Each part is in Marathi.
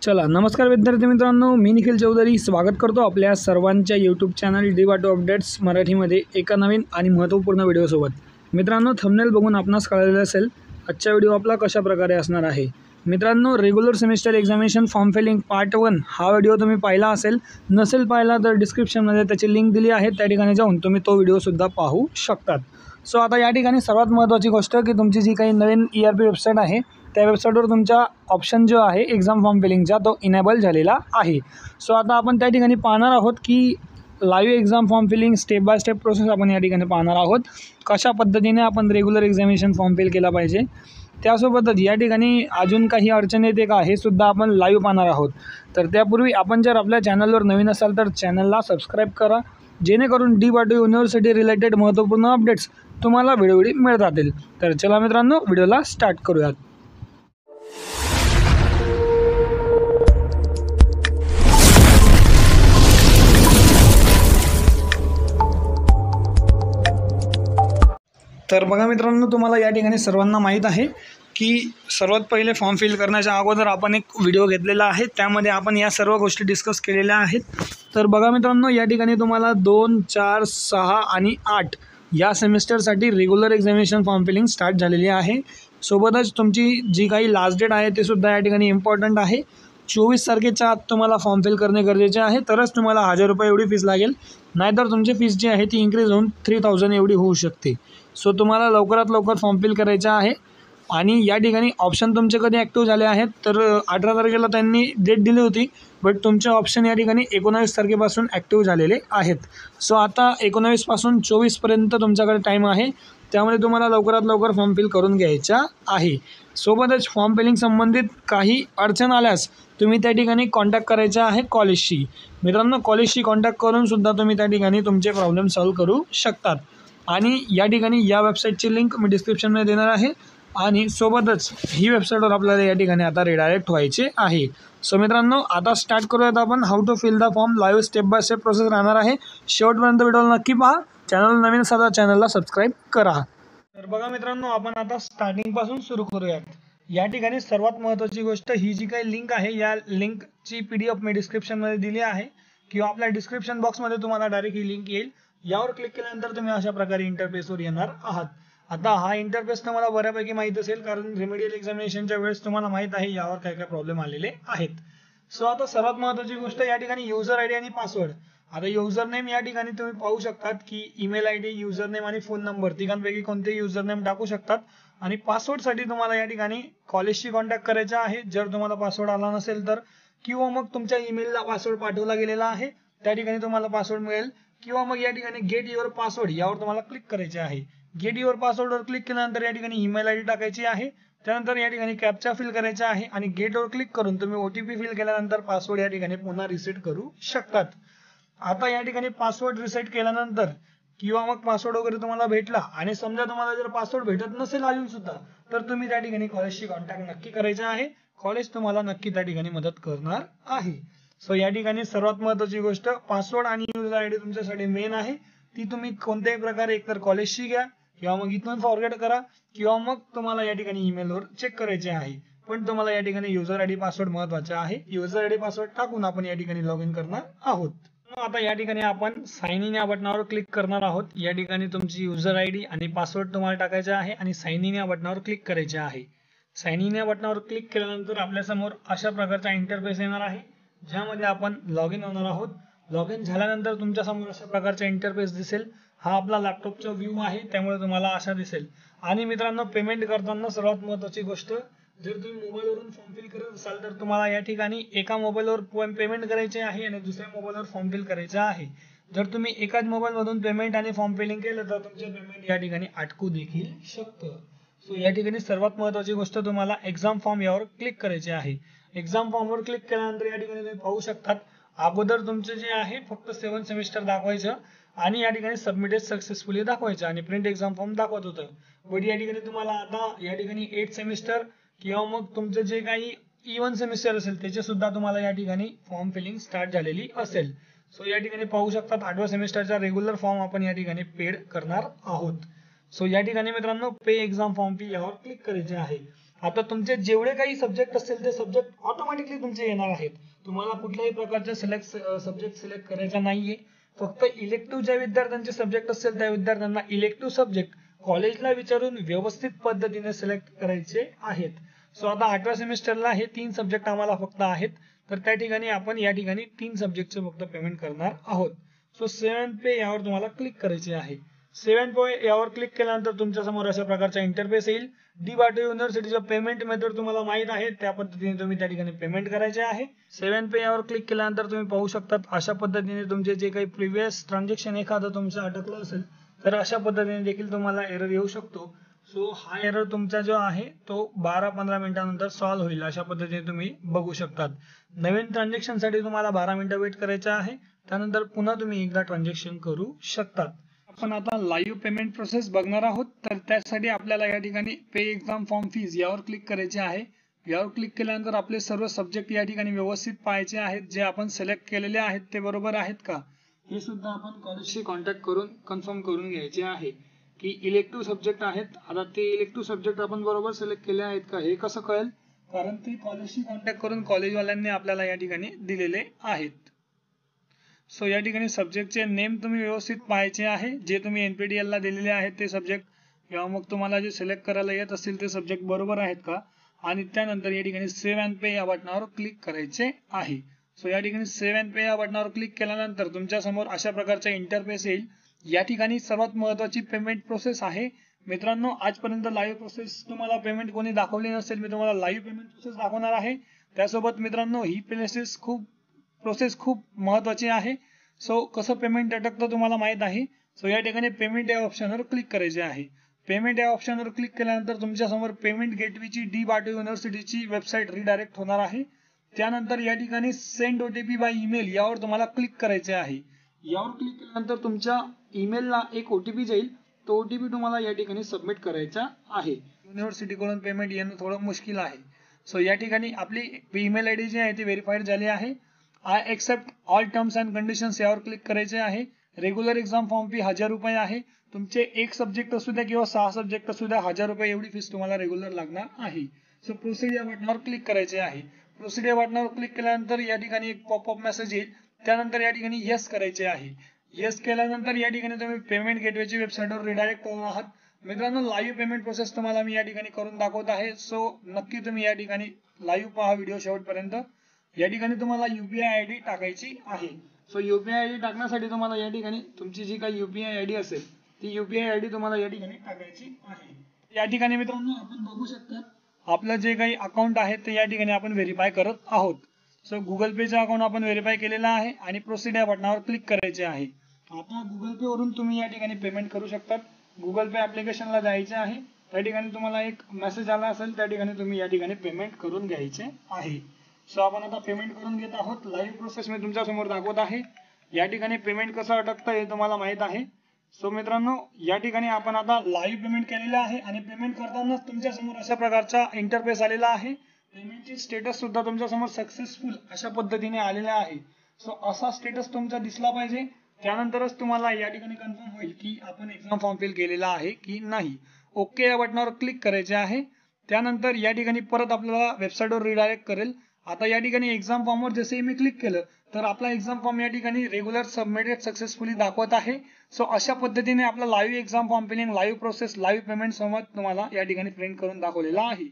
चला नमस्कार विद्यार्थी मित्रांनो, मी निखिल चौधरी स्वागत करतो आपल्या सर्वांच्या यूट्यूब चॅनल डी.वाटो अपडेट्स मराठीमध्ये एका नवीन आणि महत्त्वपूर्ण व्हिडिओसोबत। मित्रांनो, थंबनेल बघून आपणास कळले असेल आजचा व्हिडिओ आपला कशा प्रकारे असणार आहे। मित्रांनो, regular semester examination form filling part 1 हा व्हिडिओ तुम्ही पाहिला असेल, नसेल पाहिला तर डिस्क्रिप्शनमध्ये त्याची लिंक दिली आहे, त्या ठिकाणी जाऊन तुम्ही तो व्हिडिओसुद्धा पाहू शकतात। सो आता या ठिकाणी सर्वात महत्त्वाची गोष्ट की तुमची जी काही नवीन ERP वेबसाईट आहे त्या वेबसाईटवर तुमचा ऑप्शन जो आहे एक्झाम फॉर्म फिलिंगचा तो इनेबल झालेला आहे। सो आता आपण त्या ठिकाणी पाहणार आहोत की live exam form filling step by step process आपण या ठिकाणी पाहणार आहोत, कशा पद्धतीने आपण रेग्युलर एक्झामिनेशन फॉर्म फिल केला पाहिजे। त्यासोबतच या ठिकाणी अजून काही अडचणी येते का हे सुद्धा आपण लाईव्ह पाहणार आहोत। तर त्यापूर्वी आपण जर आपल्या चॅनलवर नवीन असाल तर चॅनलला सबस्क्राईब करा, जेणेकरून डी.वाटो युनिव्हर्सिटी रिलेटेड महत्त्वपूर्ण अपडेट्स तुम्हाला वेळोवेळी मिळत राहतील। तर चला मित्रांनो, व्हिडिओला स्टार्ट करूयात। तर बघा मित्रांनो, तुम्हाला या ठिकाणी सर्वांना माहीत आहे की सर्वात पहिले फॉर्म फिल करण्याच्या अगोदर आपण एक व्हिडिओ घेतलेला आहे, त्यामध्ये आपण या सर्व गोष्टी डिस्कस केलेल्या आहेत। तर बघा मित्रांनो, या ठिकाणी तुम्हाला 2, 4, 6 आणि 8 या सेमिस्टरसाठी regular examination form filling start झालेली आहे। सोबतच तुमची जी काही लास्ट डेट आहे ते सुद्धा या ठिकाणी इम्पॉर्टंट आहे। 24 तारखेच्या आत तुम्हाला फॉर्म फिल करणे गरजेचे आहे, तरच तुम्हाला 1000 रुपये एवढी फीस लागेल, नाहीतर तुमची फीस जी आहे ती इन्क्रीज होऊन 3000 एवढी होऊ शकते। सो तुम्हाला लवकरात लवकर फॉर्म फिल करायचा आहे। आणि या ठिकाणी ऑप्शन तुमचे कधी ॲक्टिव्ह झाले आहेत तर 18 तारखेला त्यांनी डेट दिली होती, बट तुमचे ऑप्शन या ठिकाणी 19 तारखेपासून ॲक्टिव्ह झालेले आहेत। सो आता 19 पासून 24पर्यंत तुमच्याकडे टाईम आहे, त्यामुळे तुम्हाला लवकरात लवकर फॉर्म फिल करून घ्यायचा आहे। सोबतच फॉर्म फिलिंग संबंधित काही अडचण आल्यास तुम्ही त्या ठिकाणी कॉन्टॅक्ट करायचा आहे कॉलेजशी। मित्रांनो, कॉलेजशी कॉन्टॅक्ट करून सुद्धा तुम्ही त्या ठिकाणी तुमचे प्रॉब्लेम सॉल्व्ह करू शकतात। आणि या ठिकाणी या वेबसाईटची लिंक मी डिस्क्रिप्शनमध्ये देणार आहे, आणि सोबतच ही वेबसाईटवर आपल्याला या ठिकाणी आता रिडायरेक्ट व्हायचे आहे। सो मित्रांनो, आता स्टार्ट करूयात आपण how to fill the form live step by step process राहणार आहे। शेवटपर्यंत व्हिडिओला नक्की पहा, चॅनल नवीन असाल तर चॅनलला सबस्क्राईब करा। तर बघा मित्रांनो, आपण आता स्टार्टिंगपासून सुरू करूयात। या ठिकाणी सर्वात महत्त्वाची गोष्ट, ही जी काही लिंक आहे या लिंकची PDF मी डिस्क्रिप्शनमध्ये दिली आहे, किंवा आपल्या डिस्क्रिप्शन बॉक्समध्ये तुम्हाला डायरेक्ट ही लिंक येईल। यावर क्लिक केल्यानंतर तुम्ही अशा प्रकारे इंटरफेसवर येणार आहात। आता हा इंटरफेस तुम्हाला बऱ्यापैकी माहीत असेल, कारण रेमेडियल एक्झामिनेशनच्या वेळेस तुम्हाला माहीत आहे यावर काय काय प्रॉब्लेम आलेले आहेत। सो आता सर्वात महत्त्वाची गोष्ट, या ठिकाणी युजर ID आणि पासवर्ड। आता युजर नेम या ठिकाणी तुम्ही पाहू शकतात की ईमेल ID, युजर नेम आणि फोन नंबर तिघांपैकी कोणतेही युजर नेम टाकू शकतात। आणि पासवर्डसाठी तुम्हाला या ठिकाणी कॉलेजशी कॉन्टॅक्ट करायचा आहे जर तुम्हाला पासवर्ड आला नसेल तर, किंवा मग तुमच्या ईमेलला पासवर्ड पाठवला गेलेला आहे त्या ठिकाणी तुम्हाला पासवर्ड मिळेल, किंवा मग या ठिकाणी गेट युअर पासवर्ड यावर तुम्हाला क्लिक करायचे आहे। गेट युअर पासवर्डवर क्लिक केल्यानंतर या ठिकाणी ईमेल ID टाकायची आहे, त्यानंतर या ठिकाणी कॅप्चा फिल करायचा आहे, आणि गेटवर क्लिक करून तुम्ही OTP फिल केल्यानंतर पासवर्ड या ठिकाणी पुन्हा रिसेट करू शकतात। आता या ठिकाणी पासवर्ड रिसेट केल्यानंतर किंवा मग पासवर्ड वगैरे तुम्हाला भेटला, आणि समजा तुम्हाला जर पासवर्ड भेटत नसेल अजून सुद्धा, तर तुम्ही त्या ठिकाणी कॉलेजशी कॉन्टॅक्ट नक्की करायचा आहे। कॉलेज तुम्हाला नक्की त्या ठिकाणी मदत करणार आहे। सो या ठिकाणी सर्वात महत्त्वाची गोष्ट, पासवर्ड आणि युजर ID तुमच्यासाठी मेन आहे, ती तुम्ही कोणत्याही प्रकारे एकतर कॉलेजशी घ्या, किंवा मग इथून फॉरवर्ड करा, किंवा मग तुम्हाला या ठिकाणी ईमेलवर चेक करायचे आहे। पण तुम्हाला या ठिकाणी युजर ID पासवर्ड महत्त्वाचा आहे। युजर ID पासवर्ड टाकून आपण या ठिकाणी लॉग इन करणार आहोत। आता या ठिकाणी आपण साइन इन या बटनावर क्लिक करणार आहोत। या ठिकाणी तुमची युजर ID आणि पासवर्ड तुम्हाला टाकायचा आहे, आणि साइन इन या बटनावर क्लिक करायचे आहे। साइन इन या बटनावर क्लिक केल्यानंतर आपल्यासमोर अशा प्रकारचा इंटरफेस येणार आहे, ज्यामध्ये आपण लॉग इन होणार आहोत। लॉग इन झाल्यानंतर तुमच्यासमोर अशा प्रकारचा इंटरफेस दिसेल। हा आपला लॅपटॉपचा व्ह्यू आहे, त्यामुळे तुम्हाला असा दिसेल। आणि मित्रांनो, पेमेंट करताना सर्वात महत्त्वाची गोष्ट, जर तुम्ही मोबाईलवरून फॉर्म फिल करत असाल तर तुम्हाला या ठिकाणी एका मोबाईलवर पेमेंट करायचे आहे आणि दुसऱ्या मोबाईलवर फॉर्म फिल करायचा आहे। जर तुम्ही एकाच मोबाईलमधून पेमेंट आणि फॉर्म फिलिंग केलं तर तुमचे पेमेंट या ठिकाणी अटकू देखील शकतं। सो या ठिकाणी सर्वात महत्त्वाची गोष्ट, तुम्हाला एक्झाम फॉर्म यावर क्लिक करायचे आहे। एक्झाम फॉर्मवर क्लिक केल्यानंतर या ठिकाणी तुम्ही पाहू शकतात, अगोदर तुमचे जे आहे फक्त 7 सेमिस्टर दाखवायचं, आणि या ठिकाणी सबमिटेड सक्सेसफुली दाखवायचं, आणि प्रिंट एक्झाम फॉर्म दाखवत होतं। बट या ठिकाणी तुम्हाला आता या ठिकाणी 8 सेमिस्टर किंवा मग तुमचं जे काही इवन सेमिस्टर असेल त्याचे सुद्धा तुम्हाला या ठिकाणी फॉर्म फिलिंग स्टार्ट झालेली असेल। सो या ठिकाणी पाहू शकतात, 8व्या सेमिस्टरचा रेग्युलर फॉर्म आपण या ठिकाणी पेड करणार आहोत। सो या ठिकाणी मित्रांनो, पे एक्झाम फॉर्म फी यावर क्लिक करायचे आहे। आता तुमचे जेवढे काही सब्जेक्ट असतील ते सब्जेक्ट ऑटोमॅटिकली तुमचे येणार आहेत. तुम्हाला कुठल्याही प्रकारचे सब्जेक्ट सिलेक्ट करायचा नाहीये. फक्त इलेक्टिव्ह ज्या विद्यार्थ्यांचे सब्जेक्ट असतील त्या विद्यार्थ्यांना इलेक्टिव्ह सब्जेक्ट कॉलेजला विचारून व्यवस्थित पद्धतीने सिलेक्ट करायचे आहेत. सो आता 8व्या सेमिस्टरला हे 3 सब्जेक्ट आम्हाला फक्त आहेत, तर त्या ठिकाणी आपण या ठिकाणी 3 सब्जेक्टचे फक्त पेमेंट करणार आहोत. सो 7 पे यावर तुम्हाला क्लिक करायचे आहे. 7 पे यावर क्लिक केल्यानंतर तुमच्या समोर अशा प्रकारचा इंटरफेस येईल. डी बाटो युनिव्हर्सिटीचं पेमेंट मेथड तुम्हाला माहित आहे, त्या पद्धतीने तुम्ही त्या ठिकाणी पेमेंट करायचे आहे. 7 पे यावर क्लिक केल्यानंतर तुम्ही पाहू शकता अशा पद्धतीने तुमचे जे काही प्रिव्हियस ट्रान्झॅक्शन एखादं तुमचं अटकलं असेल तर अशा पद्धतीने देखील तुम्हाला एरर येऊ शकतो. सो हा एरर तुमचा जो आहे तो 12-15 मिनिटांनंतर सॉल्व्ह होईल. अशा पद्धतीने तुम्ही बघू शकतात. नवीन ट्रान्झॅक्शन साठी तुम्हाला 12 मिनिटं वेट करायचं आहे. त्यानंतर पुन्हा तुम्ही एकदा ट्रान्झॅक्शन करू शकतात. आपण आता लाईव्ह पेमेंट प्रोसेस बघणार आहोत, तर त्यासाठी आपल्याला या ठिकाणी पे एक्झाम फॉर्म फीज यावर क्लिक करायचे आहे. यावर क्लिक केल्यानंतर आपले सर्व सब्जेक्ट या ठिकाणी व्यवस्थित पाहायचे आहेत. जे आपण सिलेक्ट केलेले आहेत ते बरोबर आहेत का हे सुद्धा आपण कॉलेजशी कॉन्टॅक्ट करून कन्फर्म करून घ्यायचे आहे की इलेक्टिव्ह सब्जेक्ट आहेत. आता ते इलेक्टिव्ह सब्जेक्ट आपण बरोबर सिलेक्ट केले आहेत का हे कसं कळेल, कारण ते कॉलेजशी कॉन्टॅक्ट करून कॉलेजवाल्यांनी आपल्याला या ठिकाणी दिलेले आहेत. सो या ठिकाणी सब्जेक्टचे नेम तुम्ही व्यवस्थित पाहायचे आहे. जे तुम्ही NPTEL ला दिलेले आहेत ते सब्जेक्ट किंवा मग तुम्हाला जे सिलेक्ट करायला येत असतील ते सब्जेक्ट बरोबर आहेत का, आणि त्यानंतर या ठिकाणी सेव्ह अँड पे या बटनावर क्लिक करायचे आहे. सो या ठिकाणी सेव्ह अँड पे या बटनावर क्लिक केल्यानंतर तुमच्या समोर अशा प्रकारचा इंटरफेस येईल. या ठिकाणी सर्वात महत्त्वाची पेमेंट प्रोसेस आहे. मित्रांनो, आजपर्यंत लाईव्ह प्रोसेस तुम्हाला पेमेंट कोणी दाखवली नसेल, मी तुम्हाला लाईव्ह पेमेंट प्रोसेस दाखवणार आहे. त्यासोबत मित्रांनो ही प्रोसेस खूप महत्त्वाची आहे. सो कसं पेमेंट अटकतं तुम्हाला माहित आहे. सो या ठिकाणी पेमेंट या ऑप्शनवर क्लिक करायचे आहे. पेमेंट या ऑप्शनवर क्लिक केल्यानंतर तुमच्या समोर पेमेंट गेटवेची डी बाटो युनिव्हर्सिटीची वेबसाईट रिडायरेक्ट होणार आहे. त्यानंतर या ठिकाणी सेंड OTP बाय ईमेल यावर तुम्हाला क्लिक करायचे आहे. यावर क्लिक केल्यानंतर तुमच्या ईमेलला एक OTP जाईल. तो OTP तुम्हाला या ठिकाणी सबमिट करायचा आहे. युनिव्हर्सिटीकडून पेमेंट येणं थोडं मुश्किल आहे. सो या ठिकाणी आपली ईमेल ID जी आहे ती व्हेरीफाईड झाली आहे. I accept all terms and conditions यावर क्लिक करायचे आहे. रेग्युलर एक्झाम फॉर्म फी 1000 रुपये आहे. तुमचे 1 सब्जेक्ट असू द्या किंवा 6 सब्जेक्ट असू द्या, 1000 रुपये एवढी फीस तुम्हाला रेग्युलर लागणार आहे. सो प्रोसीड या बटनावर क्लिक करायचे आहे. प्रोसीड या बटनावर क्लिक केल्यानंतर या ठिकाणी एक पॉपअप मेसेज येईल. त्यानंतर या ठिकाणी येस करायचे आहे. येस केल्यानंतर या ठिकाणी तुम्ही पेमेंट गेटवेची वेबसाईटवर रिडायरेक्ट होणार आहात. मित्रांनो, लाईव्ह पेमेंट प्रोसेस तुम्हाला मी या ठिकाणी करून दाखवत आहे. सो नक्की तुम्ही या ठिकाणी लाईव्ह पहा व्हिडिओ शेवटपर्यंत. या ठिकाणी तुम्हाला UPI ID टाकायची आहे. सो UPI ID टाकण्यासाठी तुम्हाला या ठिकाणी तुमची जी काही UPI ID असेल ती UPI ID तुम्हाला या ठिकाणी टाकायची आहे. या ठिकाणी मित्रांनो आपण बघू शकता आपलं जे काही अकाउंट आहे ते या ठिकाणी आपण व्हेरीफाय करत आहोत. सो गुगल पेचं अकाउंट आपण व्हेरीफाय केलेलं आहे आणि प्रोसीड या बटनावर क्लिक करायचे आहे. आता गुगल पे वरून तुम्ही या ठिकाणी पेमेंट करू शकता. गुगल पे ऍप्लिकेशनला जायचे आहे. त्या ठिकाणी तुम्हाला एक मेसेज आला असेल, त्या ठिकाणी तुम्ही या ठिकाणी पेमेंट करून घ्यायचे आहे. सो आपण आता पेमेंट करून घेत आहोत. लाईव्ह प्रोसेस मी तुमच्या समोर दाखवत आहे. या ठिकाणी पेमेंट कसं अटकतं हे तुम्हाला माहित आहे. सो मित्रांनो, या ठिकाणी आपण आता लाईव्ह पेमेंट केलेलं आहे आणि पेमेंट करताना तुमच्या समोर अशा प्रकारचा इंटरफेस आलेला आहे. पेमेंटची स्टेटस सुद्धा तुमच्या समोर सक्सेसफुल अशा पद्धतीने आलेला आहे. सो असा स्टेटस तुमचा दिसला पाहिजे. त्यानंतरच तुम्हाला या ठिकाणी कन्फर्म होईल की आपण एक्झाम फॉर्म फिल केलेला आहे की नाही. ओके या बटनावर क्लिक करायचे आहे. त्यानंतर या ठिकाणी परत आपल्याला वेबसाईटवर रिडायरेक्ट करेल. आता या ठिकाणी एक्झाम फॉर्मवर जसे मी क्लिक केलं तर आपला एक्झाम फॉर्म या ठिकाणी रेग्युलर सबमिटेड सक्सेसफुली दाखवत आहे. सो अशा पद्धतीने आपला live exam form filling, live process, live payment समज तुम्हाला या ठिकाणी प्रिंट करून दाखवलेला आहे.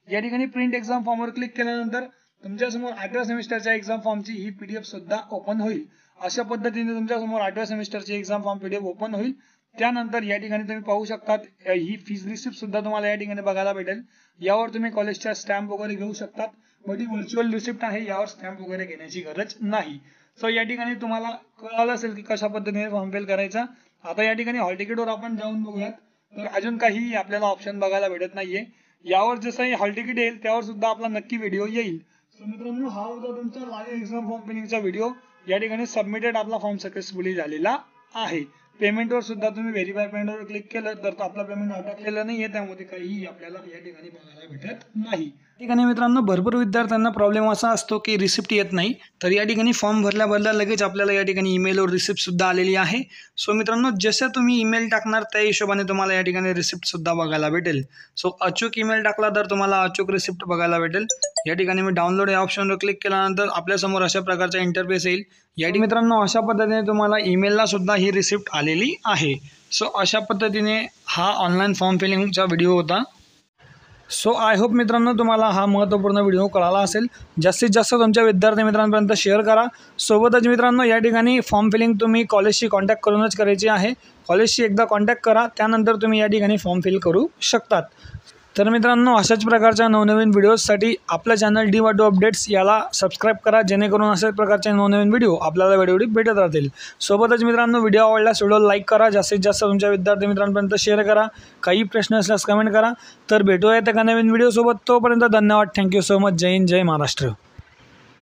या ठिकाणी प्रिंट एक्झाम फॉर्मवर क्लिक केल्यानंतर तुमच्या समोर 8व्या सेमिस्टरच्या एक्झाम फॉर्मची ही PDF सुद्धा ओपन होईल. अशा पद्धतीने तुमच्या समोर 8व्या सेमिस्टरची एक्झाम फॉर्म PDF ओपन होईल. त्यानंतर या ठिकाणी तुम्ही पाहू शकता ही फीज रिसिप्ट सुद्धा तुम्हाला या ठिकाणी बघायला भेटेल. यावर तुम्ही कॉलेजच्या स्टॅम्प वगैरे घेऊ शकतात. बट ही व्हर्च्युअल रिसिप्ट आहे, यावर स्टॅम्प वगैरे घेण्याची गरज नाही. सो या ठिकाणी तुम्हाला कळालं असेल की कशा पद्धतीने फॉर्म फिल करायचा. आता या ठिकाणी हॉल तिकीटवर आपण जाऊन बघूयात. तर अजून काही आपल्याला ऑप्शन बघायला भेटत नाहीये. यावर जसं हॉल तिकीट येईल त्यावर सुद्धा आपला नक्की व्हिडिओ येईल. सो मित्रांनो, हा होता तुमचा लाईव्ह एक्झाम फॉर्म फिलिंगचा व्हिडिओ. या ठिकाणी सबमिटेड आपला फॉर्म सक्सेसफुली झालेला आहे. पेमेंटवर सुद्धा तुम्ही व्हेरीफाय पेमेंटवर क्लिक केलं तर आपला पेमेंट अटकलेला नाहीये, त्यामध्ये काहीही आपल्याला या ठिकाणी बघायला भेटत नाही. ठिकाणी मित्रांनो भरपूर विद्यार्थ्यांना प्रॉब्लेम असा असतो की रिसिप्ट येत नाही, तर या ठिकाणी फॉर्म भरल्या लगेच आपल्याला या ठिकाणी ईमेलवर रिसिप्टसुद्धा आलेली आहे. सो मित्रांनो, जसं तुम्ही ईमेल टाकणार त्या हिशोबाने तुम्हाला या ठिकाणी रिसिप्टसुद्धा बघायला भेटेल. सो अचूक ईमेल टाकला तर तुम्हाला अचूक रिसिप्ट बघायला भेटेल. या ठिकाणी मी डाउनलोड या ऑप्शनवर क्लिक केल्यानंतर आपल्यासमोर अशा प्रकारचा इंटरफेस येईल. या ठिकाणी मित्रांनो अशा पद्धतीने तुम्हाला ईमेलला सुद्धा ही रिसिप्ट आलेली आहे. सो अशा पद्धतीने हा ऑनलाईन फॉर्म फिलिंगचा व्हिडिओ होता. सो आय होप मित्रांनो तुम्हाला हा महत्त्वपूर्ण व्हिडिओ कळाला असेल. जास्तीत जास्त तुमच्या विद्यार्थी मित्रांपर्यंत शेअर करा. सोबतच मित्रांनो या ठिकाणी फॉर्म फिलिंग तुम्ही कॉलेजशी कॉन्टॅक्ट करूनच करायची आहे. कॉलेजशी एकदा कॉन्टॅक्ट करा, त्यानंतर तुम्ही या ठिकाणी फॉर्म फिल करू शकतात. तर मित्रांनो अशाच प्रकारच्या नवनवीन व्हिडिओजसाठी आपलं चॅनल DY2 अपडेट्स याला सबस्क्राईब करा, जेणेकरून अशाच प्रकारचे नवनवीन व्हिडिओ आपल्याला वेळोवेळी भेटत राहतील. सोबतच मित्रांनो व्हिडिओ आवडल्यास व्हिडिओ लाईक करा, जास्तीत जास्त तुमच्या विद्यार्थी मित्रांपर्यंत शेअर करा. काही प्रश्न असल्यास कमेंट करा. तर भेटूया एका नवीन व्हिडिओसोबत. तोपर्यंत धन्यवाद. Thank you so much. जय हिंद, जय महाराष्ट्र.